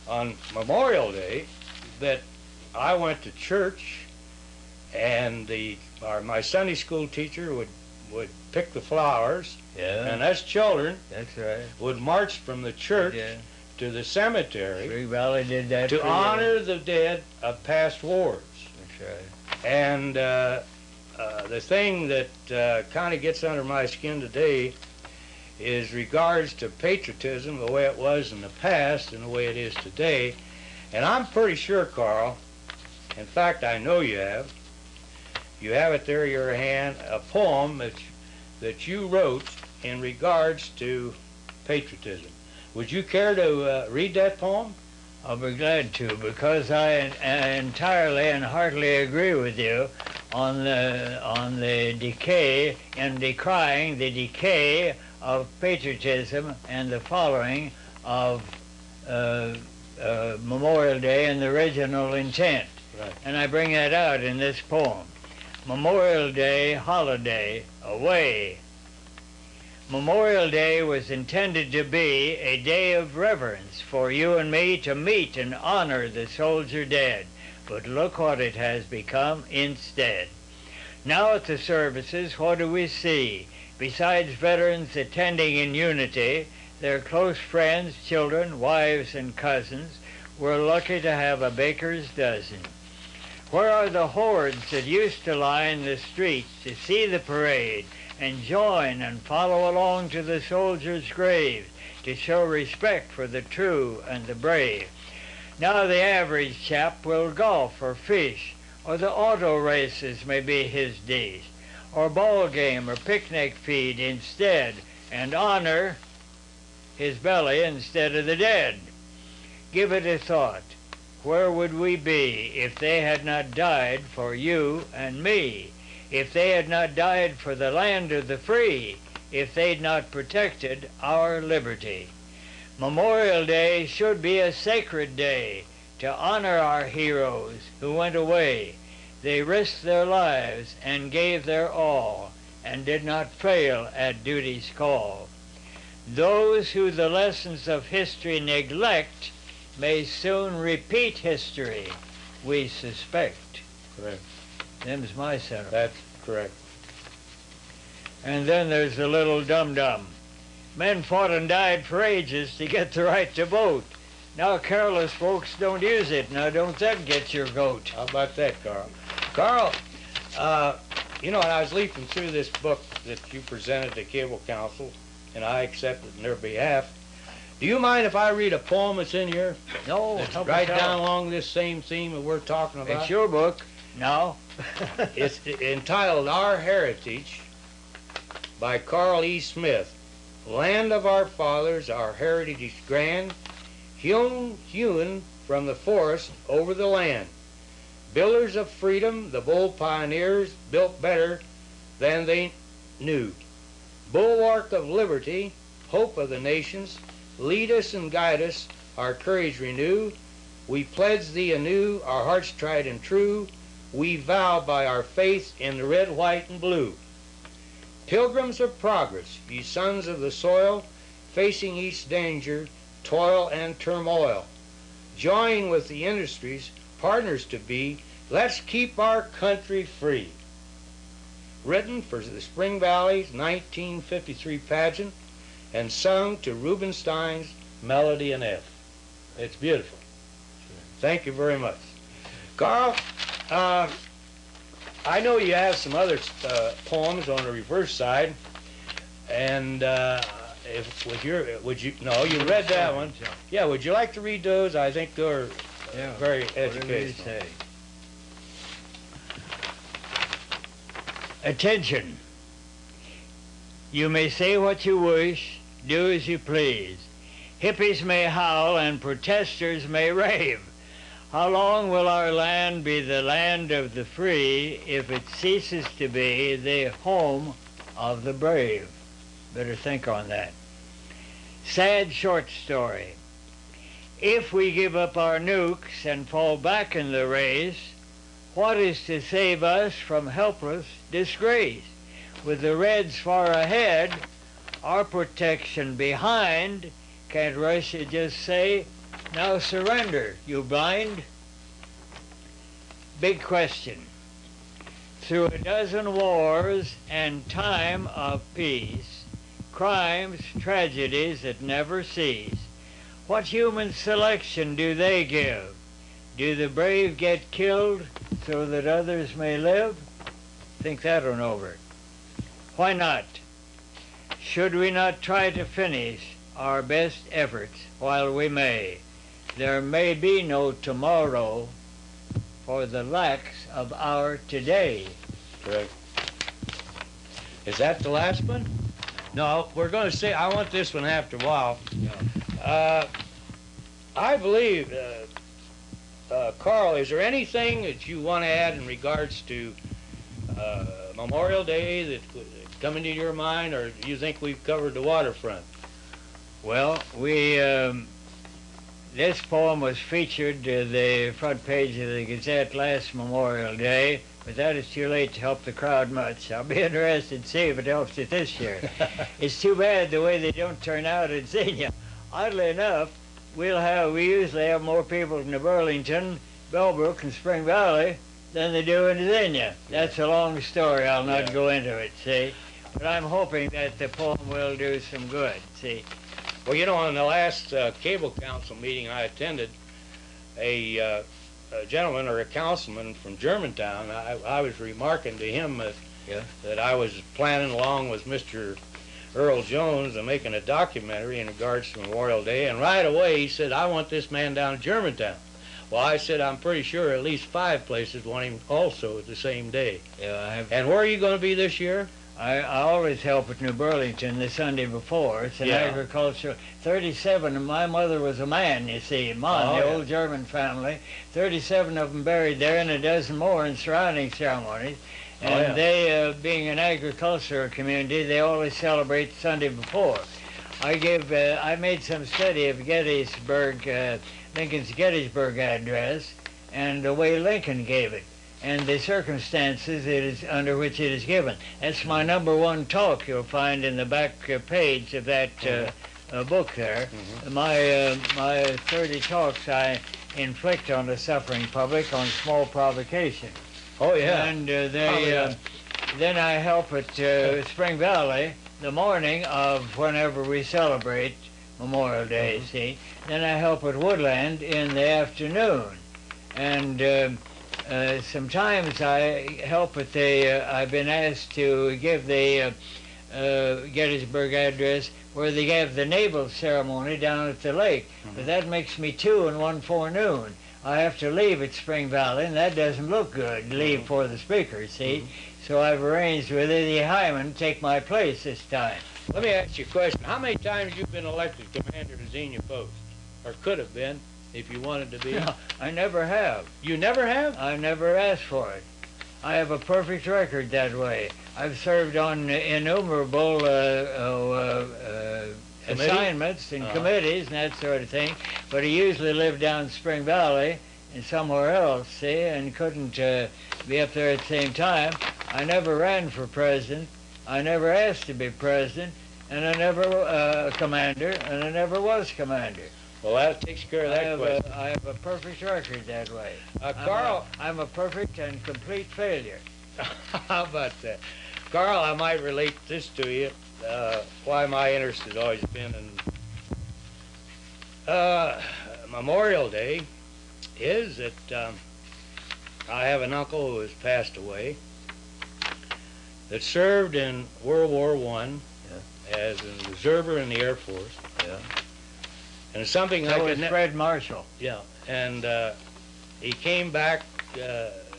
on Memorial Day that I went to church, and my Sunday school teacher would pick the flowers, and us children would march from the church to the cemetery. Spring Valley did that to honor the dead of past wars. That's right. And the thing that kind of gets under my skin today is regards to patriotism, the way it was in the past and the way it is today. And I'm pretty sure, Carl, in fact I know you have it there in your hand, a poem that you wrote in regards to patriotism. Would you care to read that poem? I'll be glad to, because I entirely and heartily agree with you on the decay and decrying the decay of patriotism and the following of Memorial Day and the original intent. Right. And I bring that out in this poem. Memorial Day holiday away. Memorial Day was intended to be a day of reverence for you and me to meet and honor the soldier dead. But look what it has become instead. Now at the services, what do we see? Besides veterans attending in unity, their close friends, children, wives, and cousins, we're lucky to have a baker's dozen. Where are the hordes that used to line the streets to see the parade and join and follow along to the soldiers' graves to show respect for the true and the brave? Now the average chap will golf or fish, or the auto races may be his dish, or ball game or picnic feed instead, and honor his belly instead of the dead. Give it a thought. Where would we be if they had not died for you and me? If they had not died for the land of the free? If they'd not protected our liberty? Memorial Day should be a sacred day to honor our heroes who went away. They risked their lives and gave their all, and did not fail at duty's call. Those who the lessons of history neglect may soon repeat history, we suspect. Correct. Them's my sentiment. That's correct. And then there's the little dum-dum. Men fought and died for ages to get the right to vote. Now careless folks don't use it. Now don't that get your goat? How about that, Carl? Carl, you know, when I was leafing through this book that you presented to Cable Council, and I accepted on their behalf, do you mind if I read a poem that's in here? No. It's right down along this same theme that we're talking about. It's your book. No. It's entitled Our Heritage by Carl E. Smith. Land of our fathers, our heritage is grand, hewn from the forest over the land. Builders of freedom, the bold pioneers built better than they knew. Bulwark of liberty, hope of the nations, lead us and guide us, our courage renew. We pledge thee anew, our hearts tried and true. We vow by our faith in the red, white, and blue. Pilgrims of progress, ye sons of the soil, facing each danger, toil, and turmoil. Join with the industries, partners to be, let's keep our country free. Written for the Spring Valley's 1953 pageant and sung to Rubinstein's Melody in F. It's beautiful. Thank you very much. Carl, I know you have some other poems on the reverse side, and you read that one. Yeah, would you like to read those? I think they're very educational. Attention. You may say what you wish, do as you please. Hippies may howl and protesters may rave. How long will our land be the land of the free if it ceases to be the home of the brave? Better think on that. Sad short story. If we give up our nukes and fall back in the race, what is to save us from helpless disgrace? With the Reds far ahead, our protection behind, can't Russia just say, Now surrender, you blind. Big question. Through a dozen wars and time of peace, crimes, tragedies that never cease, what human selection do they give? Do the brave get killed so that others may live? Think that one over. Why not? Should we not try to finish our best efforts while we may? There may be no tomorrow for the lacks of our today. Correct. Is that the last one? No, we're going to say, I want this one after a while. I believe, Carl, is there anything that you want to add in regards to Memorial Day that come into your mind, or do you think we've covered the waterfront? Well, this poem was featured to the front page of the Gazette last Memorial Day, but that is too late to help the crowd much. I'll be interested to see if it helps it this year. It's too bad the way they don't turn out at Xenia. Oddly enough, we usually have more people in Burlington, Bellbrook, and Spring Valley than they do in Xenia. That's a long story. I'll not go into it, see? But I'm hoping that the poem will do some good, see? Well, you know, on the last cable council meeting I attended, a gentleman or a councilman from Germantown, I was remarking to him that I was planning along with Mr. Earl Jones and making a documentary in regards to Memorial Day, and right away he said, I want this man down in Germantown. Well, I said, I'm pretty sure at least 5 places want him also at the same day. Yeah, and where are you going to be this year? I always help at New Burlington the Sunday before. It's an agricultural. 37, and my mother was a man, you see, the old German family. 37 of them buried there, and a dozen more in surrounding ceremonies. And they, being an agricultural community, they always celebrate the Sunday before. I made some study of Gettysburg, Lincoln's Gettysburg Address, and the way Lincoln gave it, and the circumstances under which it is given. That's my #1 talk you'll find in the back page of that book there. My 30 talks I inflict on the suffering public on small provocation. Oh, yeah. And then I help at Spring Valley the morning of whenever we celebrate Memorial Day, see. Then I help at Woodland in the afternoon. And sometimes I help at I've been asked to give the Gettysburg Address where they have the naval ceremony down at the lake. But that makes me 2 in one forenoon. I have to leave at Spring Valley, and that doesn't look good, leave for the speaker, see? So I've arranged with Eddie Hyman to take my place this time. Let me ask you a question. How many times you've been elected commander of the Xenia Post? Or could have been, if you wanted to be? No, I never have. You never have? I never asked for it. I have a perfect record that way. I've served on innumerable assignments and committees and that sort of thing, but I usually lived down in Spring Valley and somewhere else, see, and couldn't be up there at the same time. I never ran for president. I never asked to be president, and I never commander, and I never was commander. Well, that takes care of that question. I have a perfect record that way. Carl, I'm a perfect and complete failure. How about that? Carl, I might relate this to you, why my interest has always been in Memorial Day is that I have an uncle who has passed away that served in World War I as an observer in the Air Force. Yeah. And it's something that I was Fred Marshall. Yeah, and he came back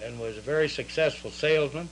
and was a very successful salesman.